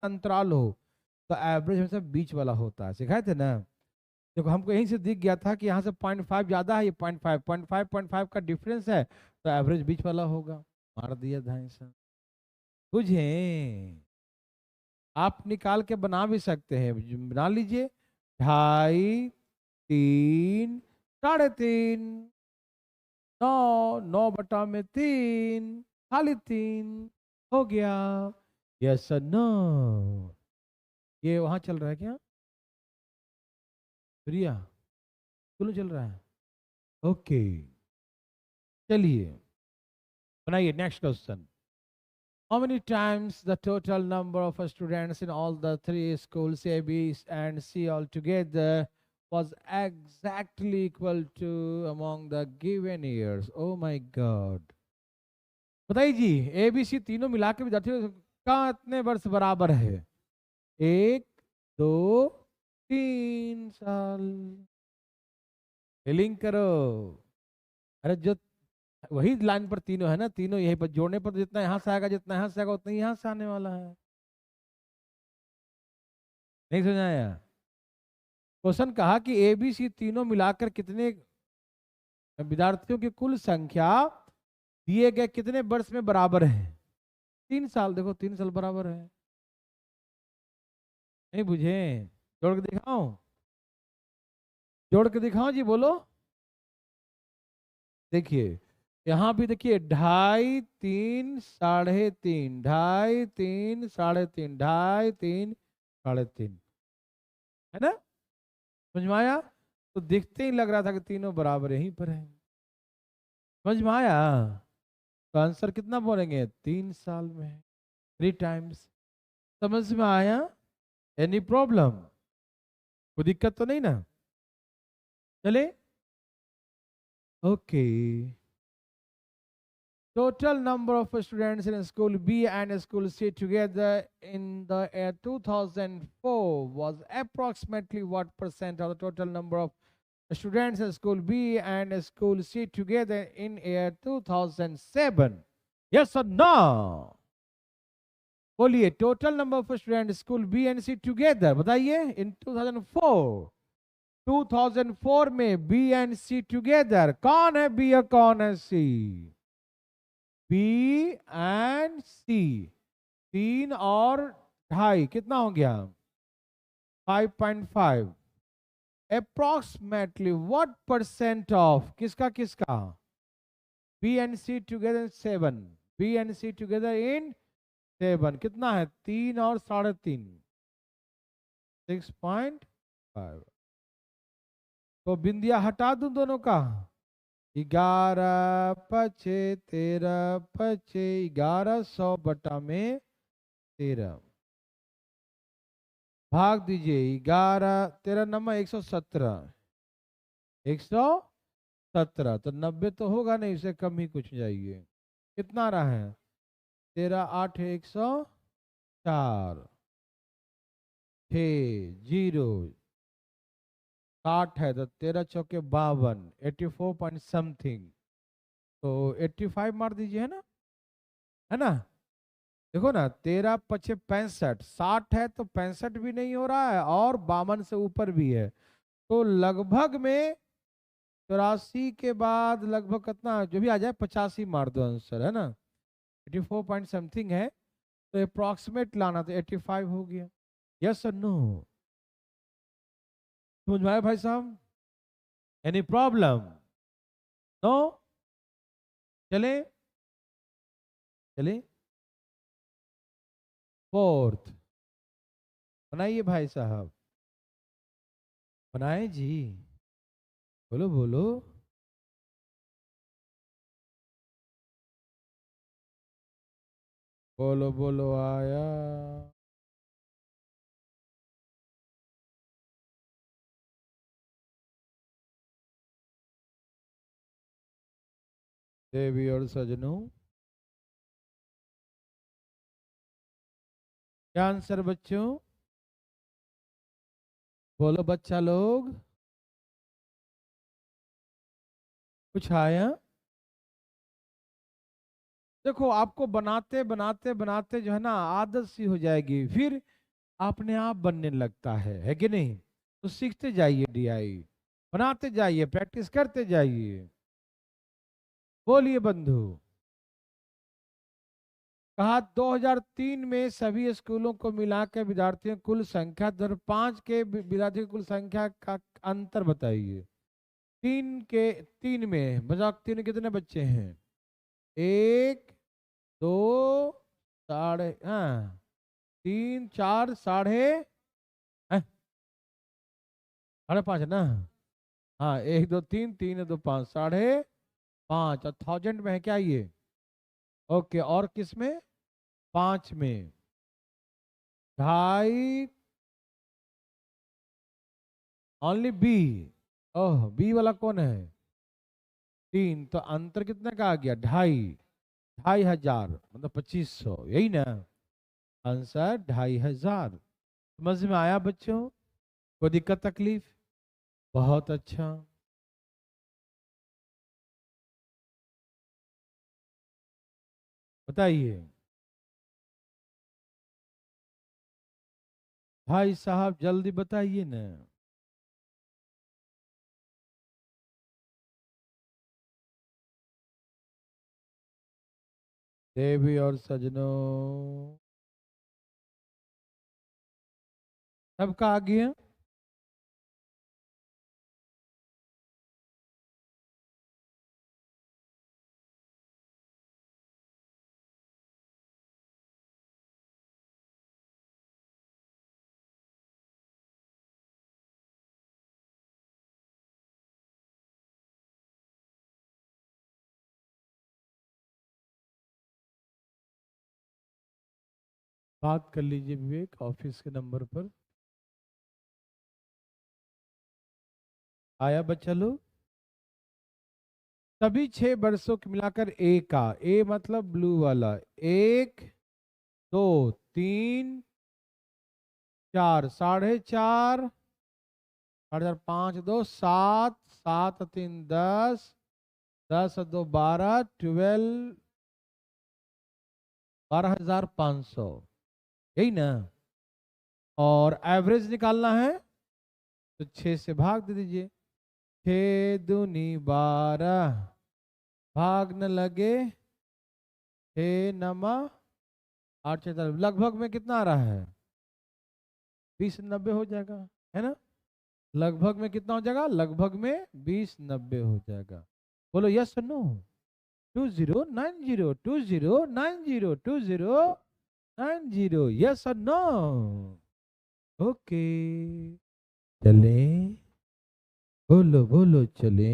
अंतराल हो तो एवरेज हमेशा बीच वाला होता है, सिखाए थे ना। देखो हमको यहीं से दिख गया था कि यहाँ से 0.5 ज्यादा है, ये 0.5 का डिफरेंस है, तो एवरेज बीच वाला होगा। मार दिया ढाई से। बुझे? आप निकाल के बना भी सकते हैं, बना लीजिए। 2.5, 3, 3.5, 9, 9/3, खाली 3 हो गया। यस और नो? ये वहां चल रहा है क्या प्रिया? क्यों चल रहा है? ओके, चलिए बनाइए next question. How many times the total number of students in all the three schools A, B, and C altogether was exactly equal to among the given years? Oh my God! बताइए जी, A B C तीनों मिला के विद्यार्थियों का इतने वर्ष बराबर है? 1, 2, 3 साल। फिलिंग करो। अरे जो वही लाइन पर तीनों है ना, तीनों यहीं पर जोड़ने पर जितना यहाँ से आएगा, जितना यहाँ से आएगा उतना ही यहाँ से आने वाला है। नहीं समझाया? क्वेश्चन कहा कि ए बी सी तीनों मिलाकर कितने विद्यार्थियों की कुल संख्या दिए गए कितने वर्ष में बराबर है? 3 साल। देखो 3 साल बराबर है। नहीं बुझे? जोड़ के दिखाऊं? जोड़ के दिखाऊं जी, बोलो। देखिए यहाँ भी देखिए, 2.5, 3, 3.5, 2.5, 3, 3.5, 2.5, 3, 3.5, है ना? समझ में आया? तो देखते ही लग रहा था कि तीनों बराबर यहीं पर है। समझ में आया? तो आंसर कितना बोलेंगे? 3 साल में, 3 टाइम्स। समझ में आया? Any problem? कोई दिक्कत तो नहीं ना? चले okay. Total number of students in school B and school C together in the year 2004 was approximately what percent of the total number of students in school B and school C together in year 2007? Yes or no? बोलिए, total number of student school B and C together बताइए in 2004। 2004 में B and C together, कौन है B और कौन है सी? B and सी, 3 और 2.5 कितना हो गया? 5.5। अप्रोक्सीमेटली व्हाट परसेंट ऑफ किसका किसका? B and C together 7, B and C together in 7 कितना है? 3 और 3.5, 6.5। तो बिंदिया हटा दूं दोनों का। 11 पचे 13 पचे 1100/13 भाग दीजिए 11, 13 117, 117। तो 90 तो होगा नहीं, इससे कम ही कुछ जाइए। कितना रहा है? 13, 8 है 104, 0, 60 है तो 13 चौके 52, 84 पॉइंट समथिंग। तो 85 मार दीजिए, है ना? देखो ना, 13 × 5 = 65, 60 है तो 65 भी नहीं हो रहा है और 52 से ऊपर भी है। तो लगभग में 84 के बाद लगभग कितना जो भी आ जाए 85 मार दो आंसर, है ना? 84 पॉइंट समथिंग है, तो अप्रोक्सीमेट लाना तो 85 हो गया। यस और नो? समझ में आया भाई साहब? Any problem? नो? चले चले फोर्थ बनाइए भाई साहब, बनाए जी। बोलो बोलो। बोलो बोलो आया। देवी और सजनों, क्या आंसर बच्चों? बोलो बच्चा लोग, कुछ आया? देखो आपको बनाते बनाते बनाते जो है ना आदत सी हो जाएगी, फिर अपने आप बनने लगता है कि नहीं? तो सीखते जाइए डीआई, बनाते जाइए, प्रैक्टिस करते जाइए। बोलिए बंधु। कहा 2003 में सभी स्कूलों को मिलाकर विद्यार्थियों की कुल संख्या 2005 के विद्यार्थियों की कुल संख्या का अंतर बताइए। तीन में बताओ, तीन में कितने बच्चे हैं? एक, दो, साढ़े, हाँ, तीन, चार, हैं? 5.5 है ना? हाँ, एक दो तीन, तीन दो पाँच, 5.5। और 1000 में है क्या ये? ओके, और किस में? 5 में 2.5। Only B. ओह, बी वाला कौन है? 3, तो अंतर कितने का आ गया? 2.5। 2.5 हजार मतलब 2500, यही ना आंसर? 2.5 हजार। समझ में आया बच्चों? कोई दिक्कत तकलीफ? बहुत अच्छा। बताइए भाई साहब, जल्दी बताइए ना। देवी और सजनों, सबका आ गया। बात कर लीजिए विवेक ऑफिस के नंबर पर। आया बच्चा लोग? सभी 6 वर्षों के मिलाकर ए का, ए मतलब ब्लू वाला, 1, 2, 3, 4, 4.5, 4.5, 5, 2, 7, 7, 3, 10, 10, 2, 12, 12, 12,500, यही ना? और एवरेज निकालना है तो 6 से भाग दे दीजिए। 6 दूनी 12, भाग न लगे 6 नमा 8, 46, लगभग में कितना आ रहा है? 20, 90 हो जाएगा, है ना? लगभग में कितना हो जाएगा? लगभग में 20, 90 हो जाएगा। बोलो यस और नो। 2090, 2090, यस और नो? ओके, चले, बोलो बोलो चले।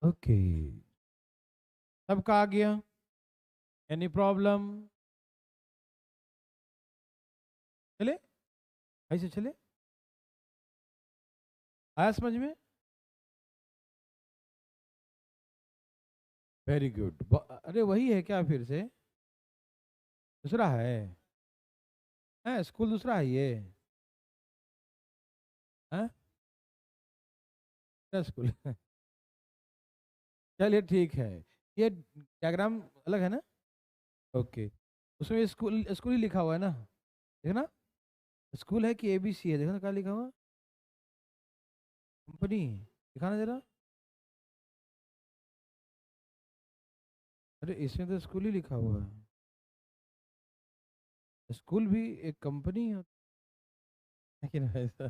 ओके, सबका आ गया? Any problem? चले, ऐसे चले। आया समझ में? Very good. अरे वही है क्या फिर से? दूसरा है स्कूल दूसरा है ये? है क्या स्कूल? चलिए ठीक है। ये डायग्राम अलग है ना? ओके। उसमें स्कूल स्कूल ही लिखा हुआ है ना? देखना, स्कूल है कि एबीसी है? देखना क्या लिखा हुआ? कंपनी, दिखाना जरा। अरे इसमें तो स्कूल ही लिखा हुआ है। स्कूल भी एक कंपनी है लेकिन ऐसा।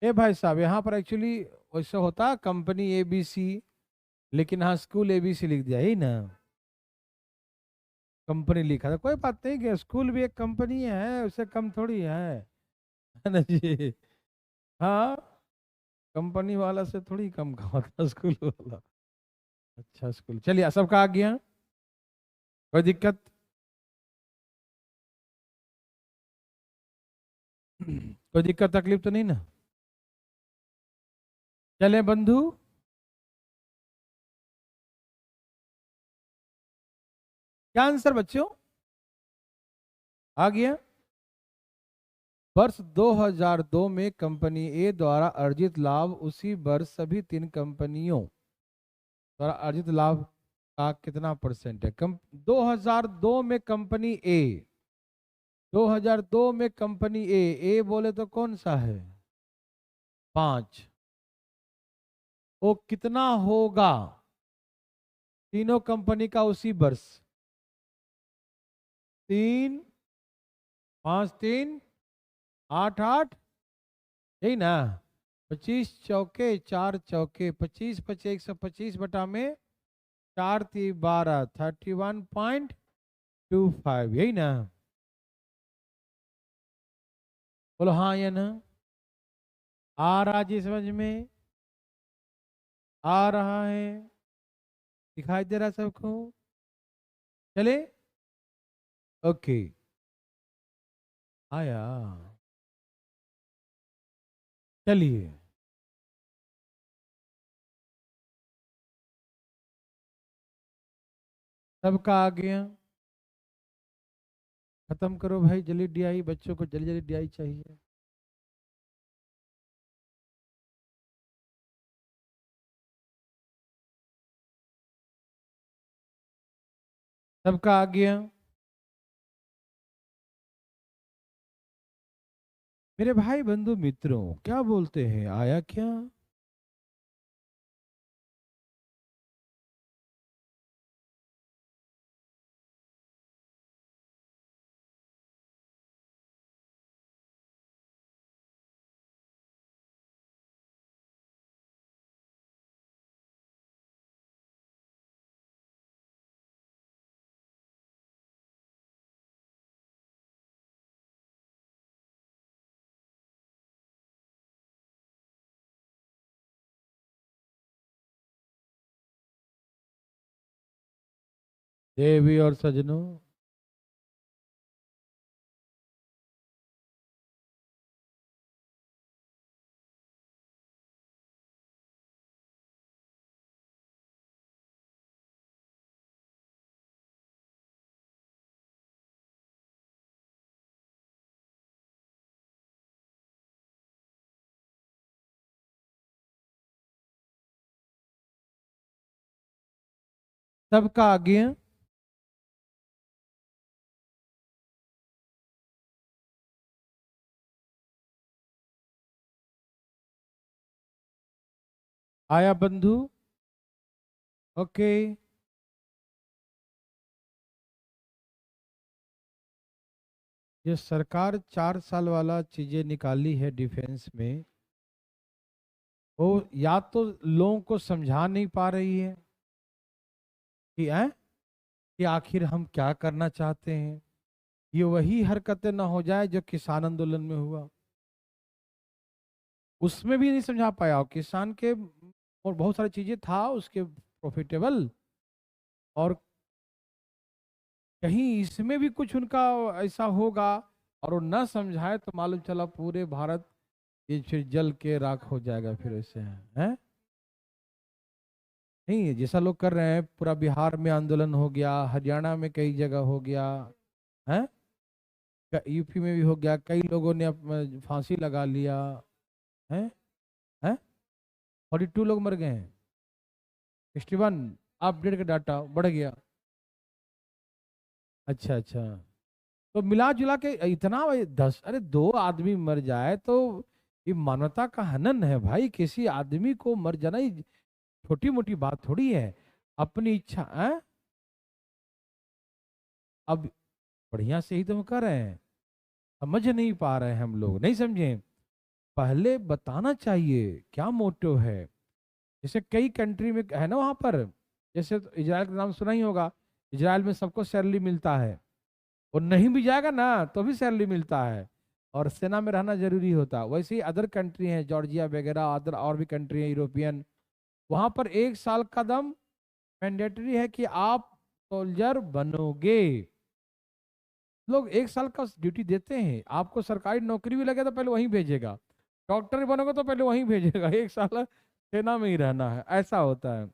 ए भाई साहब, यहाँ पर एक्चुअली वैसे होता कंपनी एबीसी, लेकिन हाँ स्कूल एबीसी लिख दिया ही ना। कंपनी लिखा था, कोई बात नहीं कि स्कूल भी एक कंपनी है, उससे कम थोड़ी है ना जी? हाँ, कंपनी वाला से थोड़ी कम का होता स्कूल वाला। अच्छा स्कूल, चलिए सबका आ गया? कोई दिक्कत? कोई दिक्कत तकलीफ तो नहीं ना? चले बंधु। क्या आंसर बच्चों? आ गया? वर्ष 2002 में कंपनी ए द्वारा अर्जित लाभ उसी वर्ष सभी 3 कंपनियों द्वारा अर्जित लाभ का कितना परसेंट है? 2002 में कंपनी ए, 2002 में कंपनी ए बोले तो कौन सा है? 5। वो कितना होगा तीनों कंपनी का उसी वर्ष? 3 5 3 8 8, यही ना? 25 चौके 4 चौके 25 25 125 बटा में 4 3 12 31.25, यही ना? बोलो हाँ या ना? आ रहा जी समझ में? आ रहा है? दिखाई दे रहा सबको? चले ओके। आया, चलिए सबका आ गया। खत्म करो भाई जल्दी डीआई, बच्चों को जल्दी जल्दी डीआई चाहिए। सबका आ गया? मेरे भाई बंधु मित्रों क्या बोलते हैं, आया क्या? देवी और सजनों, सबका आ गया? आया बंधु? ओके। ये सरकार 4 साल वाला चीजें निकाली है डिफेंस में, वो या तो लोगों को समझा नहीं पा रही है कि आखिर हम क्या करना चाहते हैं। ये वही हरकतें ना हो जाए जो किसान आंदोलन में हुआ, उसमें भी नहीं समझा पाया। और किसान के और बहुत सारी चीजें था उसके प्रॉफिटेबल, और कहीं इसमें भी कुछ उनका ऐसा होगा और वो न समझाए तो मालूम चला पूरे भारत ये फिर जल के राख हो जाएगा। फिर ऐसे हैं नहीं, जैसा लोग कर रहे हैं, पूरा बिहार में आंदोलन हो गया, हरियाणा में कई जगह हो गया है, यूपी में भी हो गया, कई लोगों ने फांसी लगा लिया है। हैं 42 लोग मर गए हैं, 61 अपडेट का डाटा बढ़ गया। अच्छा अच्छा, तो मिला जुला के इतना 10, अरे 2 आदमी मर जाए तो ये मानवता का हनन है भाई। किसी आदमी को मर जाना ही छोटी मोटी बात थोड़ी है। अपनी इच्छा है, अब बढ़िया से ही तो हम कर रहे हैं, समझ नहीं पा रहे हैं हम लोग, नहीं समझे। पहले बताना चाहिए क्या मोटिव है। जैसे कई कंट्री में है ना, वहां पर जैसे तो इजराइल का नाम सुना ही होगा। इजराइल में सबको सैलरी मिलता है, और नहीं भी जाएगा ना तो भी सैलरी मिलता है, और सेना में रहना जरूरी होता है। वैसे ही अदर कंट्री हैं, जॉर्जिया वगैरह, अदर और भी कंट्री हैं यूरोपियन, वहां पर 1 साल का दम मैंडेटरी है कि आप सोल्जर बनोगे। लोग 1 साल का ड्यूटी देते हैं आपको। सरकारी नौकरी भी लगे तो पहले वहीं भेजेगा, डॉक्टर बनोगे तो पहले वहीं भेजेगा, 1 साल सेना में ही रहना है, ऐसा होता है। तो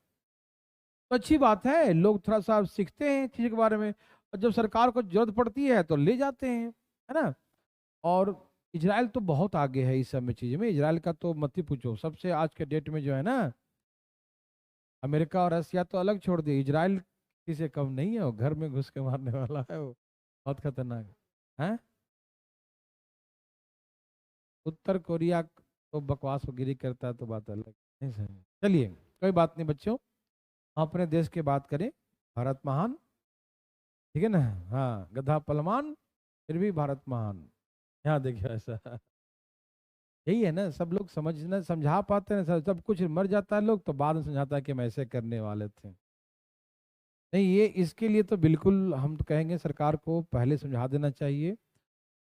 अच्छी बात है, लोग थोड़ा सा सीखते हैं चीज के बारे में, और जब सरकार को जरूरत पड़ती है तो ले जाते हैं, है ना। और इजराइल तो बहुत आगे है इस सब में चीज में। इजराइल का तो मत ही पूछो, सबसे आज के डेट में जो है ना, अमेरिका और रसिया तो अलग छोड़ दिए, इजराइल किसी से कम नहीं है। वो घर में घुस के मारने वाला है, वो बहुत खतरनाक है। उत्तर कोरिया तो बकवास वगैरह करता है तो बात अलग नहीं सही। चलिए कोई बात नहीं बच्चों, हम अपने देश की बात करें। भारत महान, ठीक है ना। हाँ, गधा पलवान फिर भी भारत महान। यहाँ देखिए ऐसा यही है ना, सब लोग समझना समझा पाते हैं, सब कुछ मर जाता है लोग तो बाद में समझाता है कि हम ऐसे करने वाले थे। नहीं, ये इसके लिए तो बिल्कुल हम तो कहेंगे सरकार को पहले समझा देना चाहिए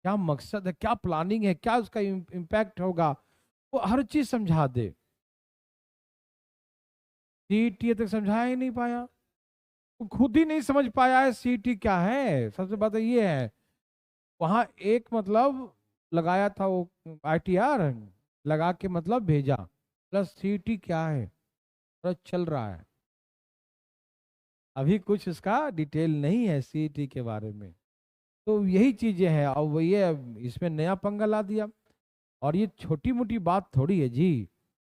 क्या मकसद है, क्या प्लानिंग है, क्या उसका इम्पैक्ट होगा, वो हर चीज समझा दे। सीईटी तक समझा ही नहीं पाया, वो खुद ही नहीं समझ पाया है सीईटी क्या है। सबसे बात ये है, वहां एक मतलब लगाया था वो आईटीआर लगा के मतलब भेजा, प्लस सीईटी क्या है और चल रहा है। अभी कुछ उसका डिटेल नहीं है सीईटी के बारे में। तो यही चीजें हैं, और वो ये इसमें नया पंगा ला दिया। और ये छोटी मोटी बात थोड़ी है जी।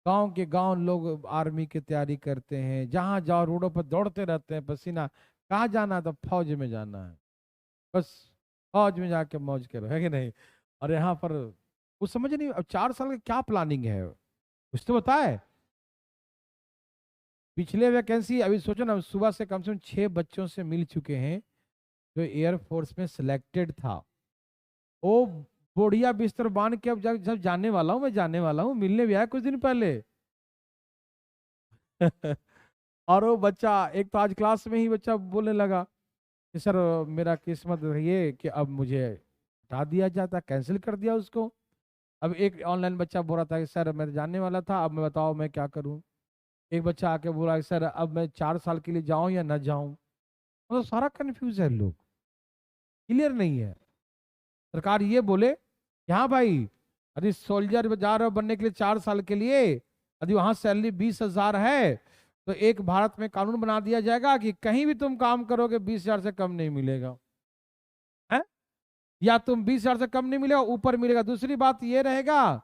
गांव के गांव लोग आर्मी की तैयारी करते हैं, जहां जाओ रोडों पर दौड़ते रहते हैं पसीना। कहाँ जाना है तो फौज में जाना है, बस फौज में जाके मौज करो, है कि नहीं। और यहाँ पर कुछ समझ नहीं, अब 4 साल का क्या प्लानिंग है कुछ तो बताए। पिछले वैकेंसी अभी सोचो ना, सुबह से कम 6 बच्चों से मिल चुके हैं जो एयरफोर्स में सिलेक्टेड था। वो बढ़िया बिस्तर बांध के अब जब जब जाने वाला हूँ, मैं जाने वाला हूँ, मिलने भी आया कुछ दिन पहले। और वो बच्चा एक तो आज क्लास में ही बच्चा बोलने लगा कि सर मेरा किस्मत ये कि अब मुझे हटा दिया जाता, कैंसिल कर दिया उसको। अब एक ऑनलाइन बच्चा बोल रहा था कि सर मैं जाने वाला था, अब मैं बताओ मैं क्या करूं। एक बच्चा आके बोला कि सर अब मैं 4 साल के लिए जाऊं या ना जाऊं। मतलब सारा कंफ्यूज है लोग, क्लियर नहीं है। सरकार ये बोले कि हाँ भाई, यदि सोल्जर जा रहे हो बनने के लिए 4 साल के लिए, यदि वहां सैलरी 20,000 है तो एक भारत में कानून बना दिया जाएगा कि कहीं भी तुम काम करोगे 20,000 से कम नहीं मिलेगा है। या तुम 20,000 से कम नहीं मिलेगा, ऊपर मिलेगा। दूसरी बात ये रहेगा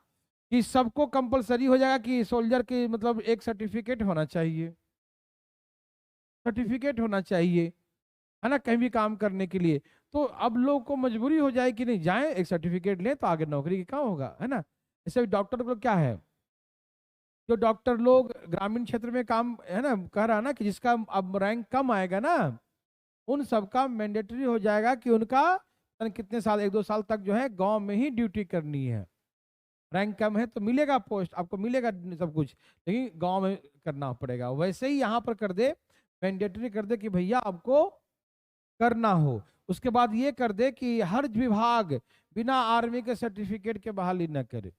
कि सबको कंपलसरी हो जाएगा कि सोल्जर की मतलब एक सर्टिफिकेट होना चाहिए, सर्टिफिकेट होना चाहिए, है ना, कहीं भी काम करने के लिए। तो अब लोग को मजबूरी हो जाए कि नहीं जाए एक सर्टिफिकेट लें तो आगे नौकरी की काम होगा, है ना। जैसे डॉक्टर को क्या है, जो डॉक्टर लोग ग्रामीण क्षेत्र में काम है ना कह रहा है ना कि जिसका अब रैंक कम आएगा ना, उन सबका मैंडेटरी हो जाएगा कि उनका पता नहीं कितने साल 1-2 साल तक जो है गांव में ही ड्यूटी करनी है। रैंक कम है तो मिलेगा पोस्ट, आपको मिलेगा सब कुछ, लेकिन गांव में करना पड़ेगा। वैसे ही यहाँ पर कर दे, मैंडेटरी कर दे कि भैया आपको करना हो। उसके बाद ये कर दे कि हर विभाग बिना आर्मी के सर्टिफिकेट के बहाली न करे।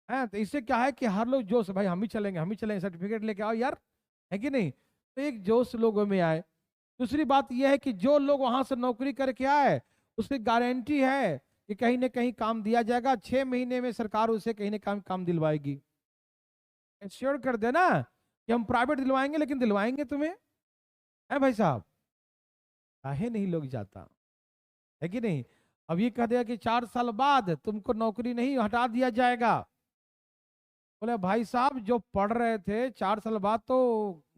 है तो इससे क्या है कि हर लोग जोश, भाई हम ही चलेंगे, हम ही चलेंगे, सर्टिफिकेट लेके आओ यार, है कि नहीं। तो एक जोश लोगों में आए। दूसरी बात यह है कि जो लोग वहां से नौकरी करके आए उसकी गारंटी है कि कहीं ना कहीं काम दिया जाएगा, 6 महीने में सरकार उसे कहीं ना कहीं काम दिलवाएगी। इंश्योर कर देना कि हम प्राइवेट दिलवाएंगे लेकिन दिलवाएंगे तुम्हें, है भाई साहब। काहे नहीं लोग जाता, है कि नहीं। अब ये कह दिया कि 4 साल बाद तुमको नौकरी नहीं हटा दिया जाएगा। बोले भाई साहब जो पढ़ रहे थे 4 साल बाद तो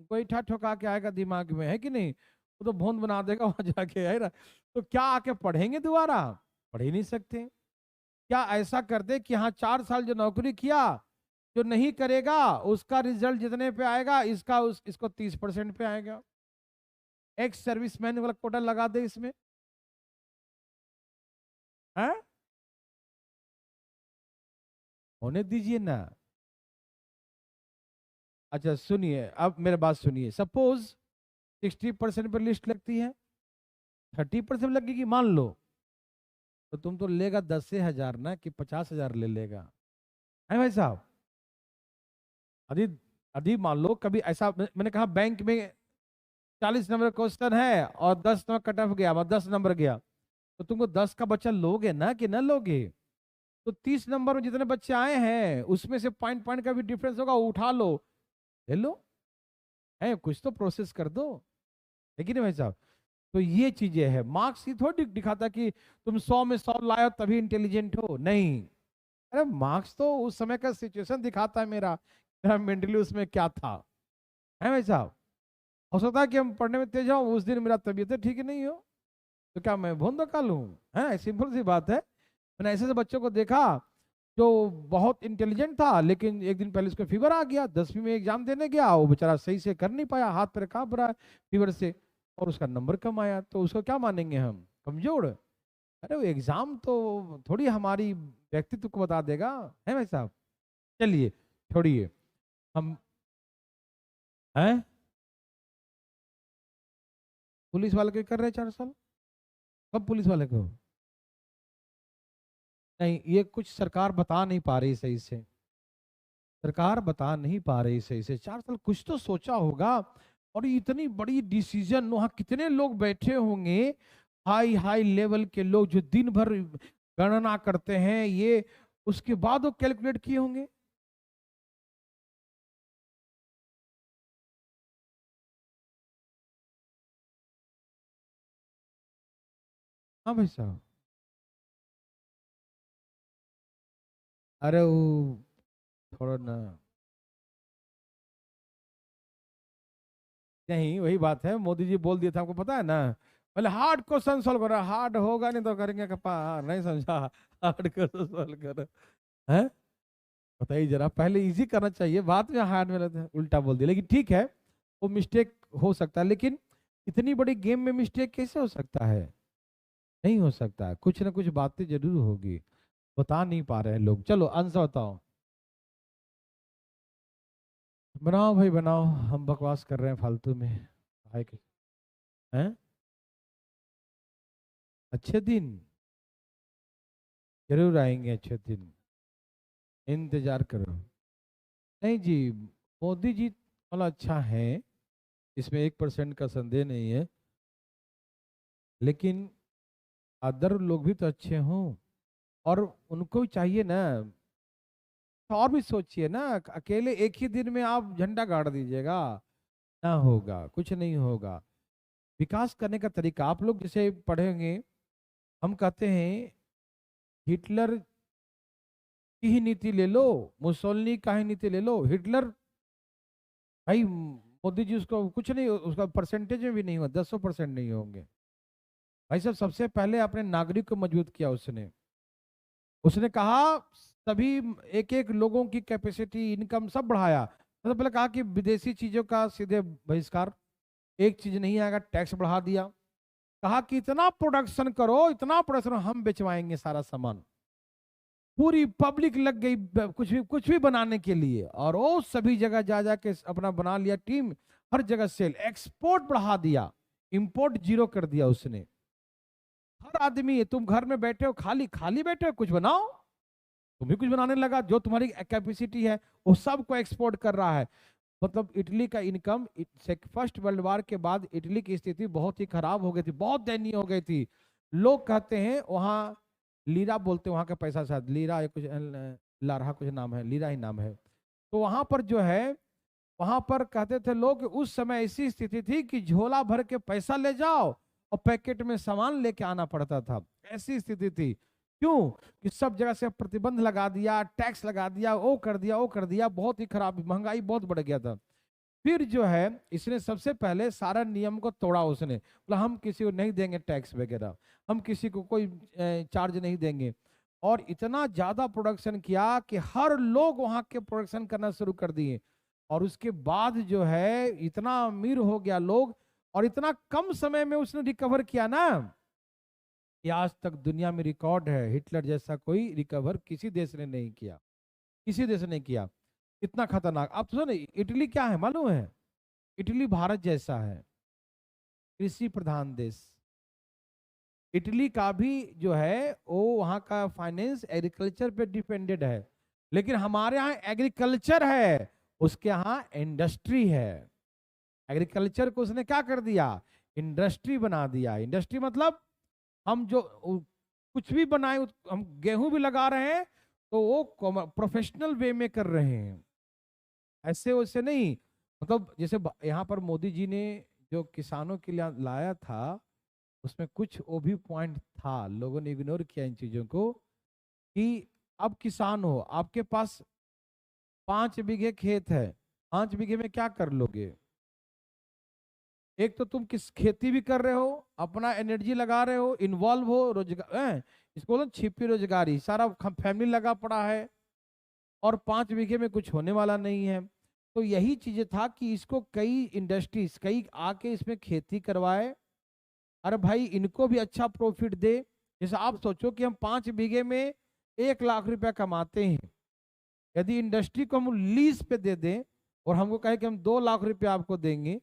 कोई ठा ठोका के आएगा दिमाग में, है कि नहीं। वो तो भोंद बना देगा वहां जाके, है ना। तो क्या आके पढ़ेंगे दोबारा, पढ़ ही नहीं सकते। क्या ऐसा कर दे कि हाँ 4 साल जो नौकरी किया, जो नहीं करेगा उसका रिजल्ट जितने पे आएगा इसका इसको 30% पे आएगा। एक्स सर्विसमैन वाला कोटा लगा दे इसमें, है। होने दीजिए ना। अच्छा सुनिए, अब मेरे बात सुनिए। सपोज 60% पर लिस्ट लगती है, 30% लगेगी मान लो, तो तुम तो लेगा 10,000 ना कि 50,000 ले लेगा, है भाई साहब। अभी अभी मान लो कभी ऐसा मैंने कहा बैंक में 40 नंबर क्वेश्चन है और 10 नंबर कट ऑफ गया, 10 नंबर गया, तो तुमको 10 का बच्चा लोगे ना कि ना लोगे। तो 30 नंबर में जितने बच्चे आए हैं उसमें से पॉइंट पॉइंट का भी डिफरेंस होगा, उठा लो, ले लो, है कुछ तो प्रोसेस कर दो, है कि नहीं भाई साहब। तो ये चीजें है, मार्क्स ही थोड़ी दिखाता कि तुम 100 में 100 लाए हो तभी इंटेलिजेंट हो, नहीं। अरे मार्क्स तो उस समय का सिचुएशन दिखाता है, मेरा मेंटली उसमें क्या था, है भाई साहब। हो सकता है कि हम पढ़ने में तेज हो, उस दिन मेरा तबीयत ठीक नहीं हो, तो क्या मैं भून धक्का लूँ? है, सिंपल सी बात है। मैंने ऐसे बच्चों को देखा जो बहुत इंटेलिजेंट था, लेकिन एक दिन पहले उसको फीवर आ गया, 10वीं में एग्जाम देने गया, वो बेचारा सही से कर नहीं पाया, हाथ पैर कांप रहा है फीवर से, और उसका नंबर कम आया, तो उसको क्या मानेंगे हम, कमजोर? अरे वो एग्जाम तो थोड़ी हमारी व्यक्तित्व को बता देगा, है भाई साहब। चलिए छोड़िए, हम हैं पुलिस वाले को कर रहे हैं 4 साल, कब पुलिस वाले को? नहीं, ये कुछ सरकार बता नहीं पा रही सही से, सरकार बता नहीं पा रही सही से, 4 साल कुछ तो सोचा होगा। और इतनी बड़ी डिसीजन, वहां कितने लोग बैठे होंगे, हाई हाई लेवल के लोग जो दिन भर गणना करते हैं, ये उसके बाद वो कैलकुलेट किए होंगे। हाँ भाई साहब। अरे वो थोड़ा ना, नहीं वही बात है, मोदी जी बोल दिया था, आपको पता है ना, पहले हार्ड क्वेश्चन सॉल्व करो, हार्ड होगा नहीं तो करेंगे कपा, नहीं समझा, हार्ड क्वेश्चन सॉल्व करो, है। बताइए जरा, पहले इजी करना चाहिए, बाद में हार्ड में लेते हैं, उल्टा बोल दिया, लेकिन ठीक है, वो मिस्टेक हो सकता है, लेकिन इतनी बड़ी गेम में मिस्टेक कैसे हो सकता है? नहीं हो सकता है, कुछ ना कुछ बातें जरूर होगी, बता नहीं पा रहे हैं लोग। चलो आंसर बताओ, बनाओ भाई बनाओ, हम बकवास कर रहे हैं फालतू में, भाई के हैं। अच्छे दिन जरूर आएंगे, अच्छे दिन, इंतजार करो। नहीं जी, मोदी जी वाला अच्छा है, इसमें 1% का संदेह नहीं है, लेकिन अदर लोग भी तो अच्छे हों, और उनको चाहिए ना, तो और भी सोचिए ना, अकेले एक ही दिन में आप झंडा गाड़ दीजिएगा, ना होगा, कुछ नहीं होगा। विकास करने का तरीका, आप लोग जैसे पढ़ेंगे, हम कहते हैं हिटलर की ही नीति ले लो, मुसोलिनी का ही नीति ले लो, हिटलर भाई, मोदी जी उसको कुछ नहीं, उसका परसेंटेज में भी नहीं हुआ, 10% नहीं होंगे भाई साहब। सबसे पहले अपने नागरिक को मजबूत किया उसने, उसने कहा सभी एक एक लोगों की कैपेसिटी, इनकम सब बढ़ाया। सबसे पहले कहा कि विदेशी चीजों का सीधे बहिष्कार, एक चीज नहीं आएगा, टैक्स बढ़ा दिया। कहा कि इतना प्रोडक्शन करो, इतना प्रोडक्शन, हम बेचवाएंगे सारा सामान। पूरी पब्लिक लग गई कुछ भी बनाने के लिए, और वो सभी जगह जा जा के अपना बना लिया टीम, हर जगह सेल, एक्सपोर्ट बढ़ा दिया, इंपोर्ट जीरो कर दिया उसने। हर आदमी, तुम घर में बैठे हो, खाली खाली बैठे हो, कुछ बनाओ, तुम भी कुछ बनाने लगा, जो तुम्हारी कैपेसिटी है वो सबको एक्सपोर्ट कर रहा है। मतलब इटली का इनकम, फर्स्ट वर्ल्ड वार के बाद इटली की स्थिति बहुत ही खराब हो गई थी, बहुत दयनीय हो गई थी। लोग कहते हैं वहाँ लीरा बोलते हैं, वहाँ का पैसा शायद लीरा या कुछ लारहा कुछ नाम है, लीरा ही नाम है। तो वहां पर जो है, वहां पर कहते थे लोग, उस समय ऐसी स्थिति थी कि झोला भर के पैसा ले जाओ और पैकेट में सामान लेके आना पड़ता था, ऐसी स्थिति थी। क्यों? कि सब जगह से प्रतिबंध लगा दिया, टैक्स लगा दिया, वो कर दिया, वो कर दिया, बहुत ही खराब, महंगाई बहुत बढ़ गया था। फिर जो है इसने सबसे पहले सारा नियम को तोड़ा उसने, बोला हम किसी को नहीं देंगे टैक्स वगैरह, हम किसी को कोई चार्ज नहीं देंगे। और इतना ज्यादा प्रोडक्शन किया कि हर लोग वहां के प्रोडक्शन करना शुरू कर दिए, और उसके बाद जो है इतना अमीर हो गया लोग, और इतना कम समय में उसने रिकवर किया ना, कि आज तक दुनिया में रिकॉर्ड है, हिटलर जैसा कोई रिकवर किसी देश ने नहीं किया, किसी देश ने किया। इतना खतरनाक। आप सुनो, इटली क्या है मालूम है? इटली भारत जैसा है, कृषि प्रधान देश। इटली का भी जो है वो, वहाँ का फाइनेंस एग्रीकल्चर पे डिपेंडेड है, लेकिन हमारे यहाँ एग्रीकल्चर है, उसके यहाँ इंडस्ट्री है। एग्रीकल्चर को उसने क्या कर दिया, इंडस्ट्री बना दिया। इंडस्ट्री मतलब हम जो कुछ भी बनाए, हम गेहूं भी लगा रहे हैं तो वो प्रोफेशनल वे में कर रहे हैं, ऐसे वैसे नहीं। मतलब जैसे यहाँ पर मोदी जी ने जो किसानों के लिए लाया था, उसमें कुछ वो भी पॉइंट था, लोगों ने इग्नोर किया इन चीजों को, कि अब किसान हो, आपके पास 5 बीघे खेत है, 5 बीघे में क्या कर लोगे? एक तो तुम किस खेती भी कर रहे हो, अपना एनर्जी लगा रहे हो, इन्वॉल्व हो, रोजगार इसको बोलो छिपी रोजगारी, सारा फैमिली लगा पड़ा है, और 5 बीघे में कुछ होने वाला नहीं है। तो यही चीजें था कि इसको कई इंडस्ट्रीज कई आके इसमें खेती करवाए, अरे भाई इनको भी अच्छा प्रॉफिट दे। जैसे आप सोचो कि हम 5 बीघे में 1 लाख रुपया कमाते हैं, यदि इंडस्ट्री को हम लीज पे दे दें और हमको कहे कि हम 2 लाख रुपया आपको देंगे,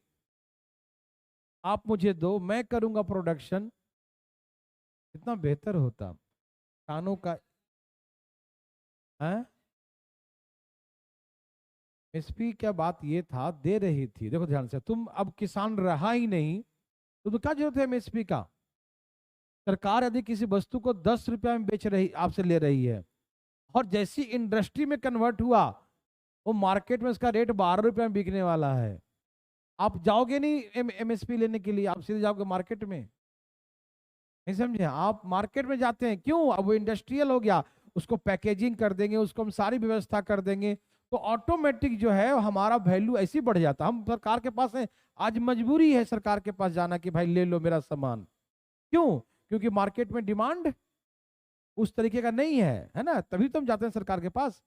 आप मुझे दो, मैं करूंगा प्रोडक्शन, कितना बेहतर होता। किसानों का है। एसपी क्या बात ये था, दे रही थी, देखो ध्यान से, तुम अब किसान रहा ही नहीं तो क्या जरूरत है एमएसपी का? सरकार यदि किसी वस्तु को 10 रुपया में बेच रही, आपसे ले रही है, और जैसी इंडस्ट्री में कन्वर्ट हुआ, वो मार्केट में उसका रेट 12 रुपया में बिकने वाला है, आप जाओगे नहीं एमएसपी लेने के लिए, आप सीधे जाओगे मार्केट में। नहीं समझे? आप मार्केट में जाते हैं क्यों? अब वो इंडस्ट्रियल हो गया, उसको पैकेजिंग कर देंगे, उसको हम सारी व्यवस्था कर देंगे, तो ऑटोमेटिक जो है हमारा वैल्यू ऐसी बढ़ जाता। हम सरकार के पास है, आज मजबूरी है सरकार के पास जाना कि भाई ले लो मेरा सामान। क्यों? क्योंकि मार्केट में डिमांड उस तरीके का नहीं है ना, तभी तो हम जाते हैं सरकार के पास।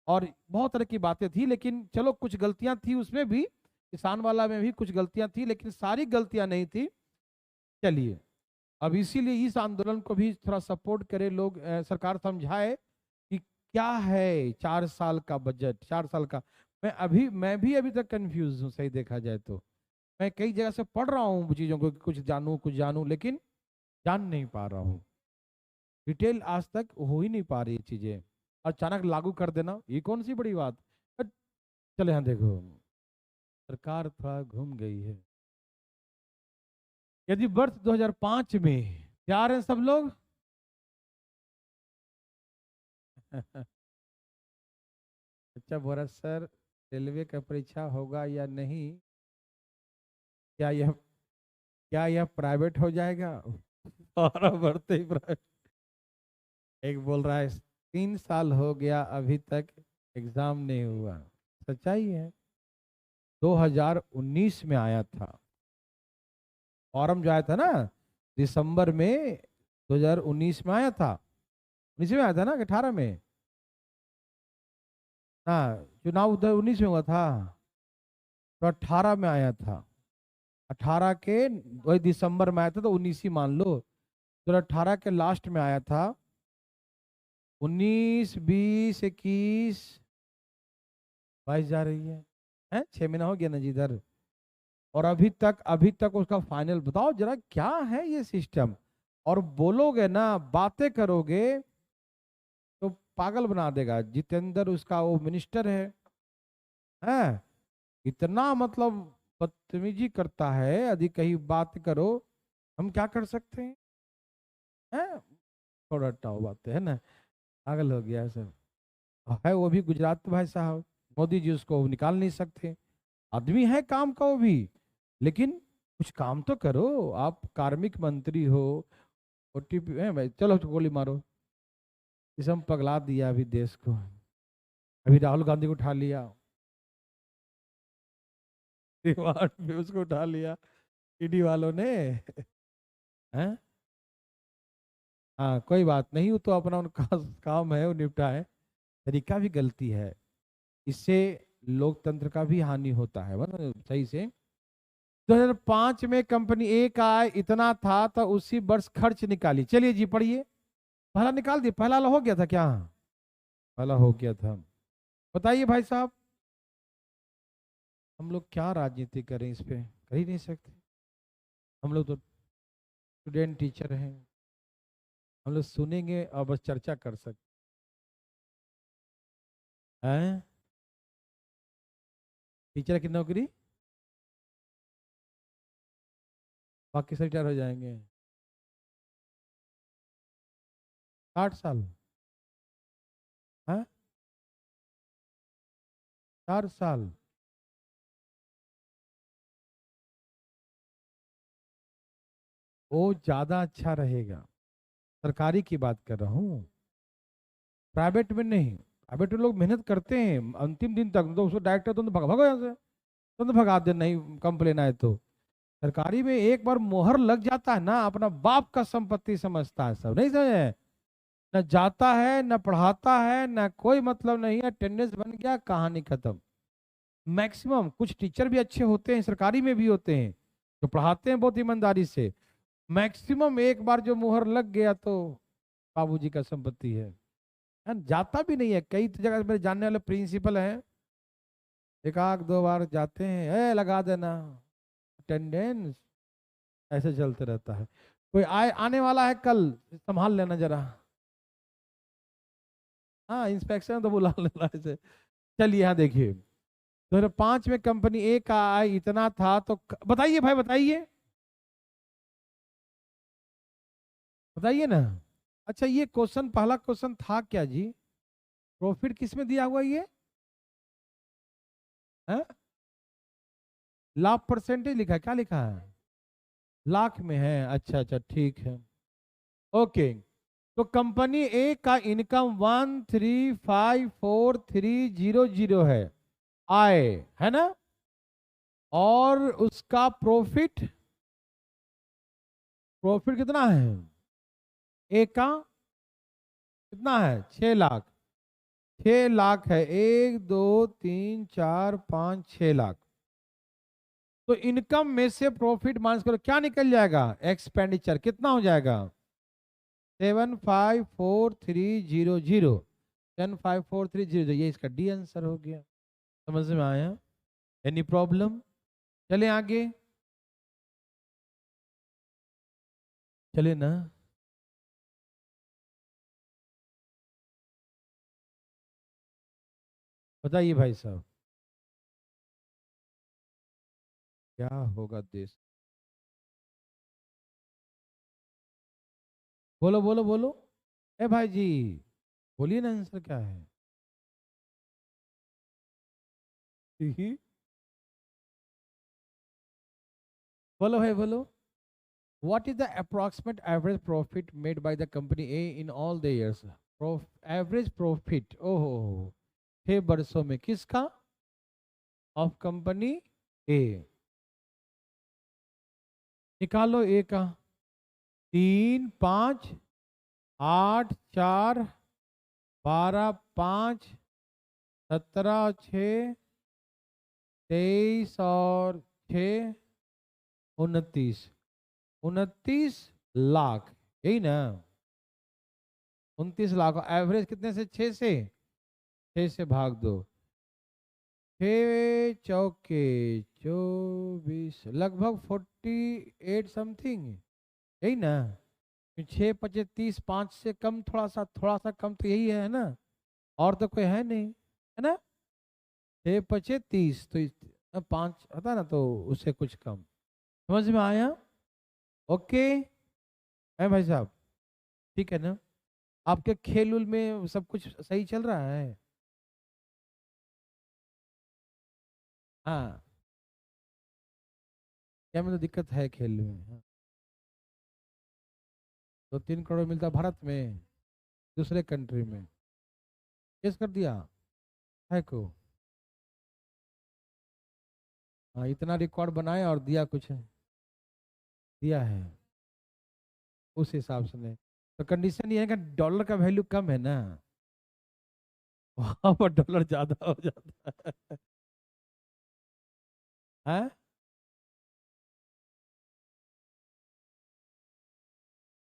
और बहुत तरह की बातें थी, लेकिन चलो कुछ गलतियां थी उसमें भी, किसान वाला में भी कुछ गलतियां थी, लेकिन सारी गलतियां नहीं थी। चलिए, अब इसीलिए इस आंदोलन को भी थोड़ा सपोर्ट करे लोग, सरकार समझाए कि क्या है 4 साल का बजट, 4 साल का। मैं भी अभी तक कंफ्यूज हूँ, सही देखा जाए तो। मैं कई जगह से पढ़ रहा हूँ चीजों को, कुछ जानूं, लेकिन जान नहीं पा रहा हूँ। डिटेल आज तक हो ही नहीं पा रही चीजें, और अचानक लागू कर देना, ये कौन सी बड़ी बात। बट चले, यहाँ देखो, सरकार थोड़ा घूम गई है। यदि वर्ष 2005 में तैयार हैं सब लोग? अच्छा बोरा सर, रेलवे का परीक्षा होगा या नहीं? क्या यह क्या यह प्राइवेट हो जाएगा? और बढ़ते ही प्राइवेट। एक बोल रहा है 3 साल हो गया अभी तक एग्जाम नहीं हुआ। सच्चाई है, 2019 में आया था फॉर्म, जो आया था ना दिसंबर में, 2019 में आया था। 19 में आया था ना कि 18 में? हाँ, चुनाव उधर 19 में हुआ था, तो 18 में आया था। 18 के वही दिसंबर में आया था, तो 19 ही मान लो। तो 18 के लास्ट में आया था, 19, 20, 21, 22 जा रही है 6 महीना हो गया ना जिधर। और अभी तक उसका फाइनल बताओ जरा, क्या है ये सिस्टम? और बोलोगे ना, बातें करोगे तो पागल बना देगा। जितेंद्र उसका वो मिनिस्टर है इतना मतलब बदतमीजी करता है, यदि कहीं बात करो, हम क्या कर सकते हैं? थोड़ा हटाओ बातें, है ना, पागल हो गया सब। है वो भी गुजरात भाई साहब, मोदी जी उसको निकाल नहीं सकते। आदमी है काम का वो भी, लेकिन कुछ काम तो करो। आप कार्मिक मंत्री हो, ओटीपी है भाई, चलो गोली मारो। इसे हम पगला दिया अभी देश को। अभी राहुल गांधी को उठा लिया, रिमांड पे उसको उठा लिया ईडी वालों ने। हैं? हाँ कोई बात नहीं, वो तो अपना उनका काम है, वो निपटाए। तरीका भी गलती है, इससे लोकतंत्र का भी हानि होता है, मतलब सही से। 2005 में कंपनी ए का आय इतना था, तो उसी वर्ष खर्च निकाली। चलिए जी पढ़िए, पहला निकाल दिए, पहला वाला हो गया था क्या? पहला हो गया था। बताइए भाई साहब, हम लोग क्या राजनीति करें, इस पे कर ही नहीं सकते। हम लोग तो स्टूडेंट टीचर हैं, हम लोग सुनेंगे और बस चर्चा कर सकते हैं। टीचर की नौकरी, बाकी सब रिटायर हो जाएंगे। 60 साल? है 4 साल? वो ज्यादा अच्छा रहेगा। सरकारी की बात कर रहा हूँ, प्राइवेट में नहीं। प्राइवेट में लोग मेहनत करते हैं अंतिम दिन तक, तो उसको डायरेक्टर तुम तो भगो यहाँ से, तुम तो भगा दे, नहीं कंप्लेन आए तो। सरकारी में एक बार मोहर लग जाता है ना, अपना बाप का संपत्ति समझता है सब, नहीं समझे? न जाता है न पढ़ाता है, न कोई मतलब नहीं है, अटेंडेंस बन गया, कहानी खत्म। मैक्सिमम कुछ टीचर भी अच्छे होते हैं, सरकारी में भी होते हैं, जो पढ़ाते हैं बहुत ईमानदारी से। मैक्सिमम एक बार जो मुहर लग गया तो बाबूजी का संपत्ति है। जाता भी नहीं है, कई जगह मेरे जानने वाले प्रिंसिपल हैं, एक आध दो बार जाते हैं, लगा देना अटेंडेंस, ऐसे चलते रहता है। कोई आने वाला है कल, संभाल लेना जरा। हाँ, इंस्पेक्शन तो बुला लेना ऐसे। चलिए यहाँ देखिए, 2005 में कंपनी ए का आय इतना था, तो बताइए भाई, बताइए, बताइए ना। अच्छा, ये क्वेश्चन, पहला क्वेश्चन था क्या जी? प्रॉफिट किस में दिया हुआ ये है? लाख परसेंटेज लिखा है, क्या लिखा है? लाख में है, अच्छा अच्छा, ठीक है। ओके, तो कंपनी ए का इनकम 1354300 है, आय, है ना? और उसका प्रॉफिट, प्रॉफिट कितना है ए का? कितना है? 6 लाख। 6 लाख है, 1 2 3 4 5 6 लाख। तो इनकम में से प्रॉफिट माइनस करो, क्या निकल जाएगा? एक्सपेंडिचर कितना हो जाएगा? 754300। 754300, ये इसका डी आंसर हो गया। समझ में आया? Any problem? चले आगे, चले ना। बताइए भाई साहब, क्या होगा देश? बोलो बोलो बोलो, ए भाई जी, बोलिए ना, आंसर क्या है? बोलो भाई बोलो। What is the approximate average profit made by the company A in all the years? Average profit, ओहो, 6 वर्षों में किसका? ऑफ कंपनी ए। निकालो ए का। 3 5 8 4 12 5 17 6 23 और 6 29, 29 लाख, यही ना? 29 लाख, एवरेज कितने से? 6 से, 6 से भाग दो, 6 चौके 24, लगभग 48 समथिंग, यही ना? 6 25 30, 5 से कम, थोड़ा सा कम तो यही है ना? और तो कोई है नहीं, है ना? 6 25 30, तो 5 होता ना, तो उससे कुछ कम। समझ में आया? ओके है भाई साहब? ठीक है ना? आपके खेल उल में सब कुछ सही चल रहा है? हाँ, क्या मतलब दिक्कत है खेल में? हाँ। तो 3 करोड़ मिलता भारत में, दूसरे कंट्री में केस कर दिया है को? हाँ, इतना रिकॉर्ड बनाया और दिया कुछ है? दिया है उस हिसाब से नहीं। तो कंडीशन ये है कि डॉलर का वैल्यू कम है ना, वहां पर डॉलर ज्यादा हो जाता है। हैं?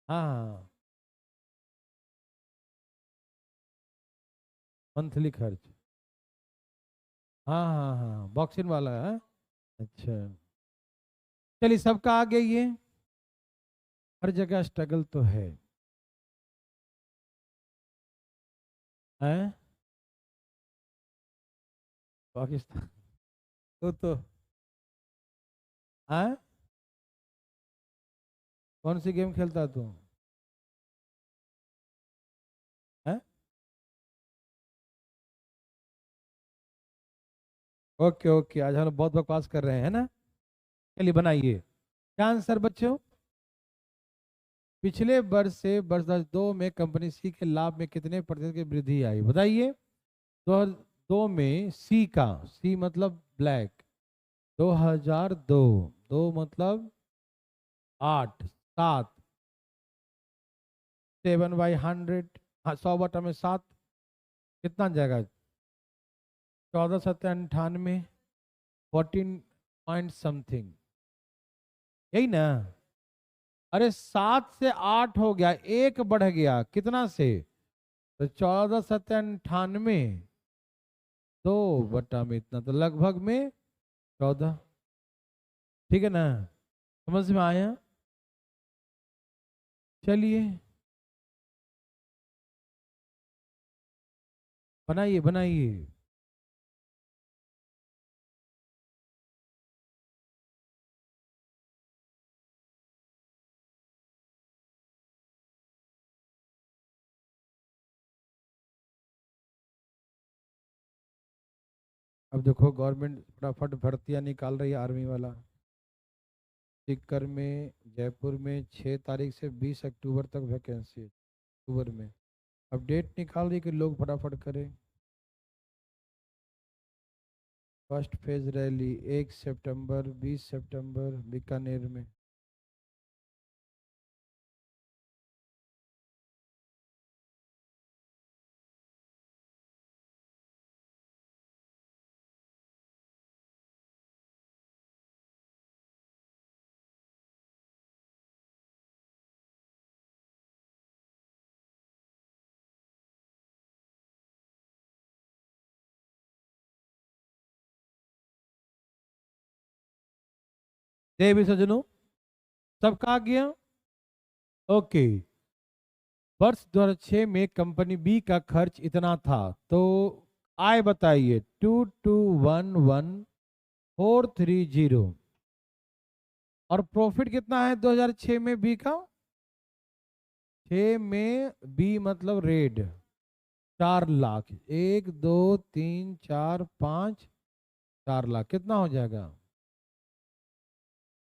हाँ, मंथली खर्च, हाँ हाँ हाँ, बॉक्सिंग वाला है। अच्छा, चलिए, सबका आ गया ये। हर जगह स्ट्रगल तो है, हैं? पाकिस्तान, तो हैं? कौन सी गेम खेलता है तू? हैं? ओके ओके, आज हम लोग बहुत बकवास कर रहे हैं ना। चलिए बनाइए, क्या आंसर बच्चों? पिछले वर्ष से वर्ष 2002 में कंपनी सी के लाभ में कितने प्रतिशत की वृद्धि आई, बताइए। 2002 में सी का, सी मतलब ब्लैक, 2002, दो मतलब 8, 7, 7/100, हाँ 100 में 7, कितना आ जाएगा, 14,798, 14 समथिंग, यही ना। अरे 7 से 8 हो गया, एक बढ़ गया कितना से, तो 14,798, 2 में इतना, तो लगभग में 14, ठीक है ना, समझ में आया। चलिए बनाइए बनाइए। अब देखो गवर्नमेंट फटाफट भर्तियां निकाल रही है, आर्मी वाला। सीकर में, जयपुर में 6 तारीख से 20 अक्टूबर तक वैकेंसी है, अक्टूबर में। अब डेट निकाल रही कि लोग फटाफट करें। फर्स्ट फेज रैली 1 सितंबर, 20 सितंबर बीकानेर में। देवी सजनों, सबका आ गया, ओके। वर्ष 2006 में कंपनी बी का खर्च इतना था, तो आय बताइए, 2211,430। और प्रॉफिट कितना है 2006 में बी का, 6 में बी मतलब रेड, 4 लाख, 1 2 3 4 5, 4 लाख, कितना हो जाएगा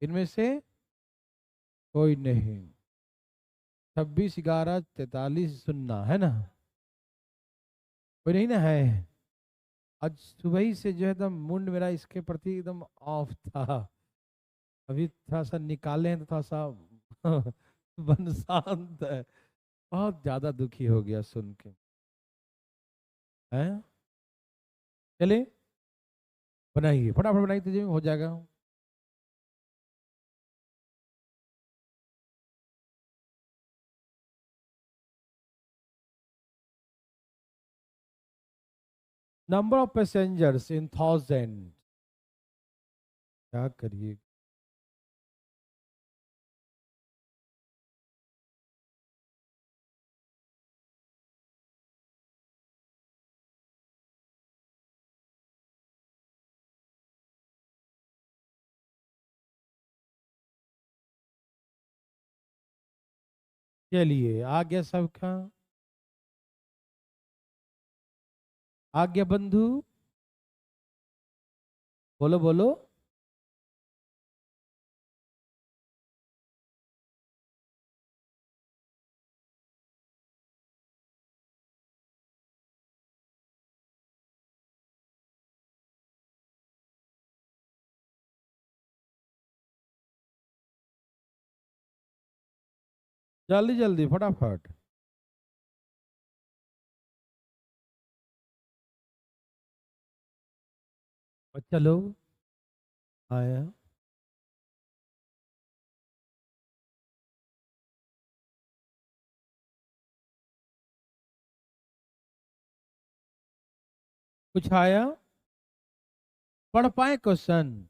इनमें से, कोई नहीं, 26, 11, 43, 0 है ना, कोई नहीं ना है। आज सुबह ही से जो है एकदम मुंड मेरा इसके प्रति एकदम ऑफ था, अभी थोड़ा सा निकाले हैं तो थोड़ा सा मन शांत है। बहुत ज्यादा दुखी हो गया सुन के, हैं। चलिए बनाइए, फटाफट बनाइए, तो हो जाएगा। Number of passengers in thousand, क्या करिए। चलिए आ गया सबका, आ गया बंधु, बोलो बोलो। जल्दी जल्दी फटाफट। बच्चा लोग आया, कुछ आया, पढ़ पाए क्वेश्चन।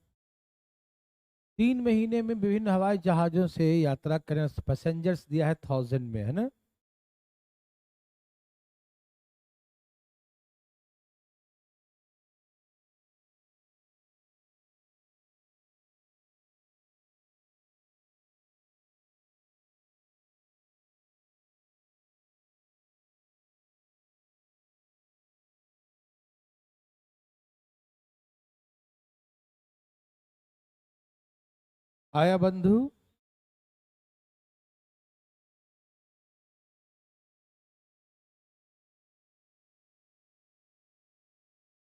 3 महीने में विभिन्न हवाई जहाजों से यात्रा करें, पैसेंजर्स दिया है 1000 में, है ना। आया बंधु,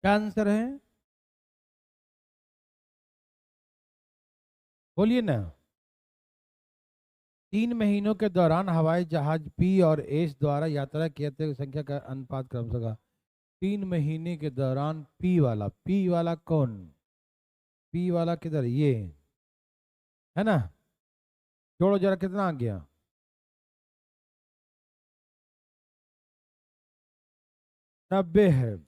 क्या आंसर है? बोलिए ना। 3 महीनों के दौरान हवाई जहाज पी और एस द्वारा यात्रा की यात्रियों की संख्या का अनुपात क्रमशः का। 3 महीने के दौरान पी वाला कौन? पी वाला किधर? ये है ना। जोड़ो जरा, कितना आ गया? 90 है।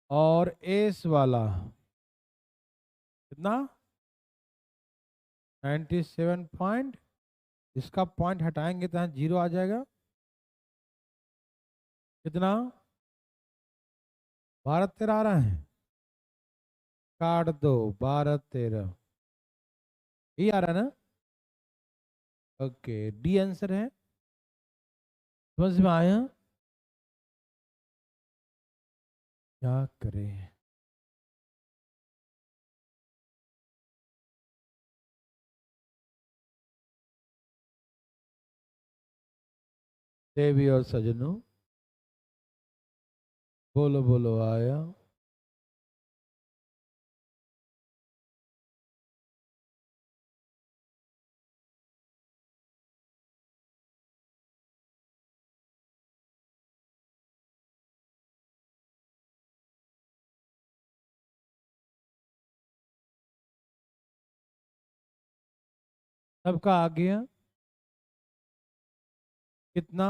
और एस वाला कितना? 97 पॉइंट। इसका पॉइंट हटाएंगे तो यहाँ 0 आ जाएगा। कितना? 12 13 आ रहा है। काट दो। 12 13 ये आ रहा है ना। ओके, डी आंसर है। समझ में आया? क्या करें? देवी और सजनों, बोलो बोलो आया। सबका आ गया। कितना?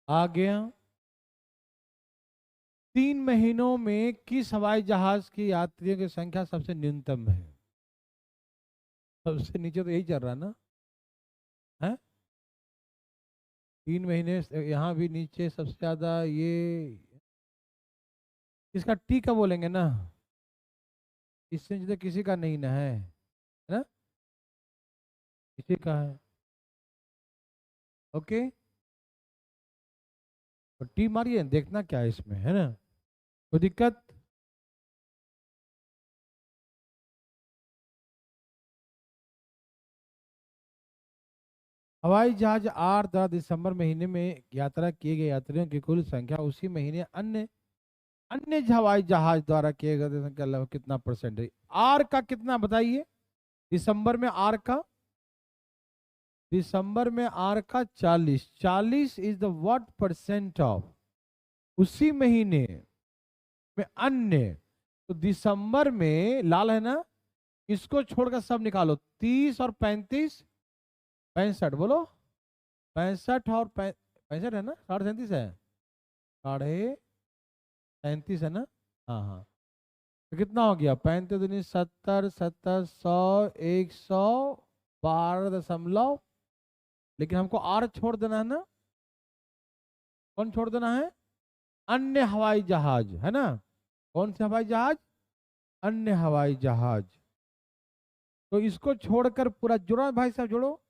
आ गया। 3 महीनों में किस हवाई जहाज की यात्रियों की संख्या सबसे न्यूनतम है? सबसे नीचे तो यही चल रहा है ना। है 3 महीने यहाँ भी नीचे सबसे ज्यादा ये। इसका टी का बोलेंगे ना। इससे नीचे तो किसी का नहीं ना है ना। किसी का है। ओके, तो टी मारिए, देखना क्या है इसमें, है ना। कोई दिक्कत? हवाई जहाज 8 10 दिसंबर महीने में यात्रा किए गए यात्रियों की कुल संख्या उसी महीने अन्य अन्य हवाई जहाज द्वारा किए गए संख्या लगभग कितना परसेंट है? आर का कितना बताइए? दिसंबर में आर का, दिसंबर में आर का 40। 40 is the what percent of उसी महीने में अन्य। तो दिसंबर में लाल है ना, इसको छोड़कर सब निकालो। 30 और 35, 65 बोलो। 65 और 65 है ना, 37 है। 37 है ना। हाँ हाँ। तो कितना हो गया? 35 70 70 100 112 लेकिन हमको आर छोड़ देना है ना। कौन छोड़ देना है? अन्य हवाई जहाज, है ना। कौन से हवाई जहाज? अन्य हवाई जहाज। तो इसको छोड़कर पूरा जोड़ो भाई साहब, जोड़ो।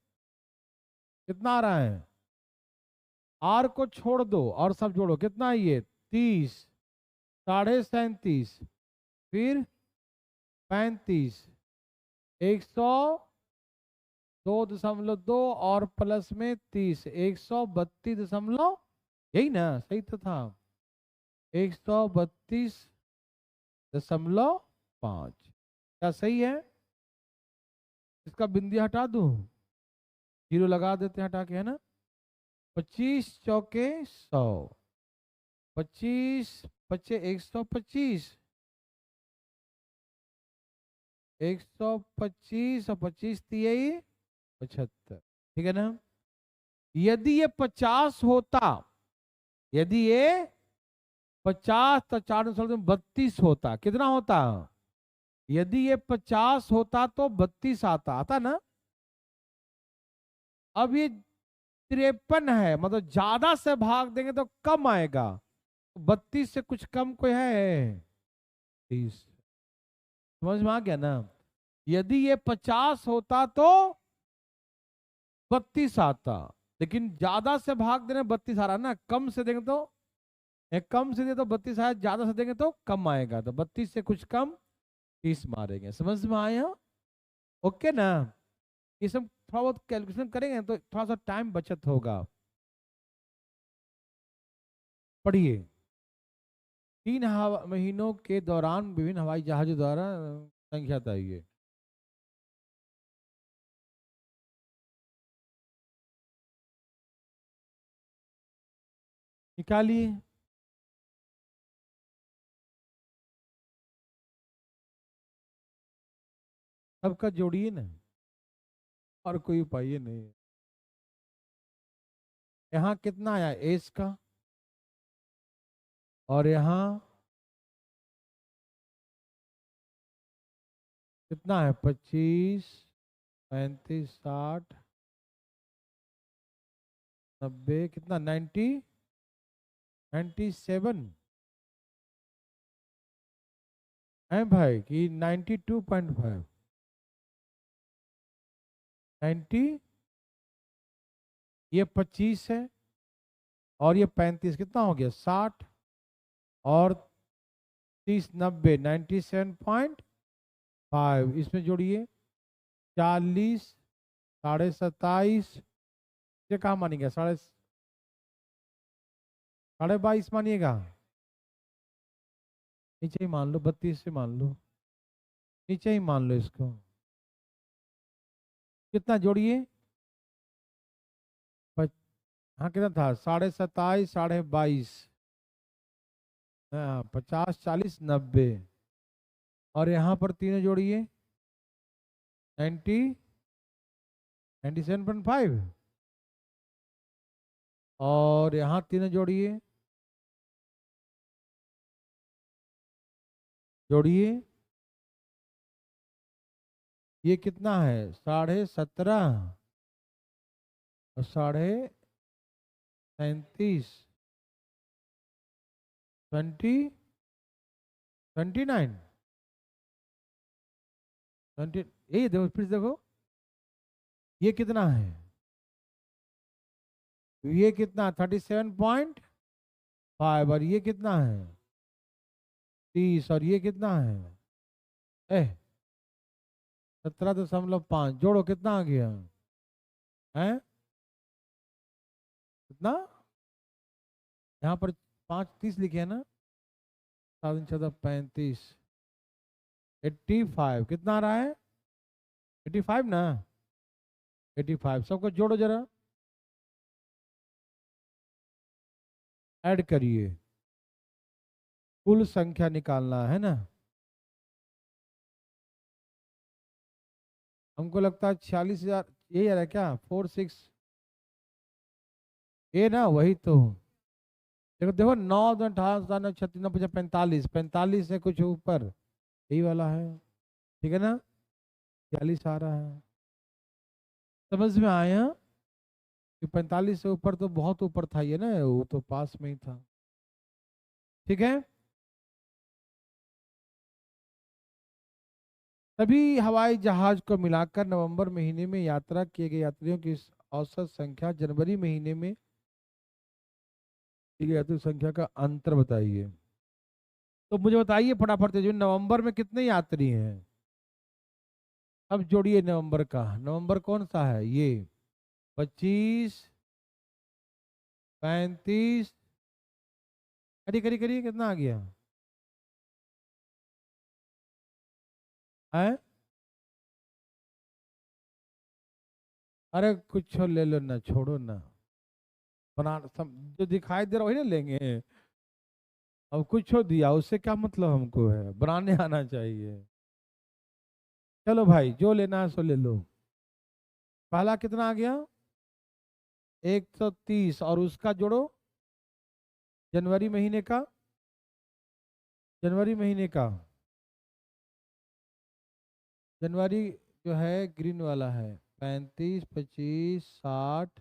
कितना आ रहा है? आर को छोड़ दो और सब जोड़ो, कितना है ये? 30, 37.5, फिर 35, 102.2 और प्लस में 30, 132 यही ना, सही तो था। 132.5 क्या सही है? इसका बिंदी हटा दूं? 0 लगा देते हैं हटा के, है ना। 25 चौके 100, 25 पच्चे 125, 125 और 25 तियी 75, ठीक है ना। यदि ये 50 होता, यदि ये 50 तो 4 32 होता, कितना होता? यदि ये 50 होता तो 32 आता, आता ना। अब ये 53 है, मतलब ज्यादा से भाग देंगे तो कम आएगा। 32 से कुछ कम कोई है? 30। समझ में आ गया ना। यदि ये 50 होता तो 32 आता, लेकिन ज्यादा से भाग देने 32 आ रहा ना। कम से देंगे तो कम से दे तो 32 आया, ज्यादा से देंगे तो कम आएगा। तो 32 से कुछ कम 30 मारेंगे। समझ में आया? ओके ना। ये सब थोड़ा बहुत कैलकुलेशन करेंगे तो थोड़ा सा टाइम बचत होगा। पढ़िए। 3 महीनों के दौरान विभिन्न हवाई जहाजों द्वारा संख्या बताइए। निकालिए। सबका जोड़िए ना, और कोई उपाय नहीं। यहाँ कितना आया एस का, और यहाँ कितना है 25, 35, 60, 90, कितना 90, 97 है भाई कि 92.5, 90, ये 25 है और ये 35, कितना हो गया 60 और 30, 90, 97.5। इसमें जोड़िए 40, 27.5, ये कहाँ मानिएगा, 22.5 मानिएगा, नीचे ही मान लो, 32 से मान लो, नीचे ही मान लो इसको। कितना जोड़िए, हाँ कितना था 27.5, 22.5, हाँ 50, 40, 90, और यहाँ पर तीनों जोड़िए 90, 97.5, और यहाँ तीनों जोड़िए, जोड़िए, ये कितना है 17.5 और 37, 20, 29, 20, ये देखो फिर से देखो, ये कितना है, ये कितना 37.5, और ये कितना है 30, और ये कितना है 17.5, जोड़ो कितना आ गया है, कितना, यहाँ पर 5, 30 लिखे है ना, 7, 14, 35, 85, कितना आ रहा है 85 ना, 85, सबको जोड़ो जरा, ऐड करिए, कुल संख्या निकालना है ना। हमको लगता है 46,000 यही आ रहा है क्या, 46, ये ना वही तो, देखो देखो 9, 18, 17, 36, 49, 45, 45 से कुछ ऊपर, यही वाला है, ठीक है ना, 46 आ रहा है, समझ में आया कि 45 से ऊपर तो बहुत ऊपर था ये ना, वो तो पास में ही था, ठीक है। सभी हवाई जहाज को मिलाकर नवंबर महीने में यात्रा किए गए यात्रियों की औसत संख्या जनवरी महीने में की गई यात्री संख्या का अंतर बताइए। तो मुझे बताइए फटाफट से, जो नवंबर में कितने यात्री हैं, अब जोड़िए नवंबर का, नवंबर कौन सा है ये, 25, 35, करिए करिए करिए, कितना आ गया है, अरे कुछ ले लो ना, छोड़ो ना, बना जो दिखाई दे रहा वही ना लेंगे, अब कुछ दिया उससे क्या मतलब हमको है, बनाने आना चाहिए। चलो भाई जो लेना है सो ले लो। पहला कितना आ गया 130, और उसका जोड़ो जनवरी महीने का, जनवरी महीने का, जनवरी जो है ग्रीन वाला है, 35, 25, 60,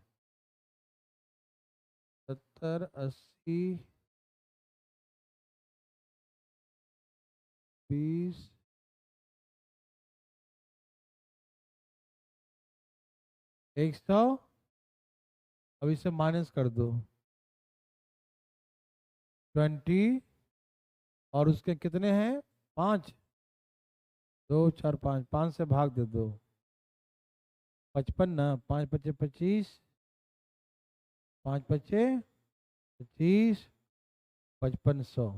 70, 80, 20, 100, अब इसे माइनस कर दो 20, और उसके कितने हैं 5, 2, 4, 5, 5 से भाग दे दो, 55 ना, 5 पचे 25, 5 पचे 25, 5500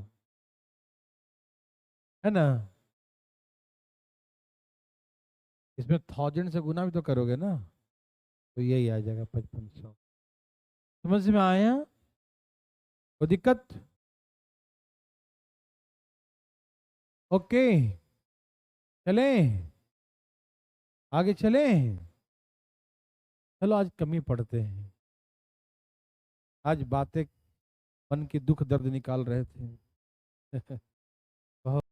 है ना। इसमें 1000 से गुना भी तो करोगे ना, तो यही आ जाएगा 5500। समझ में आया? कोई दिक्कत? ओके, चलें आगे चलें। चलो आज कम ही पढ़ते हैं, आज बातें मन की दुख दर्द निकाल रहे थे। बहुत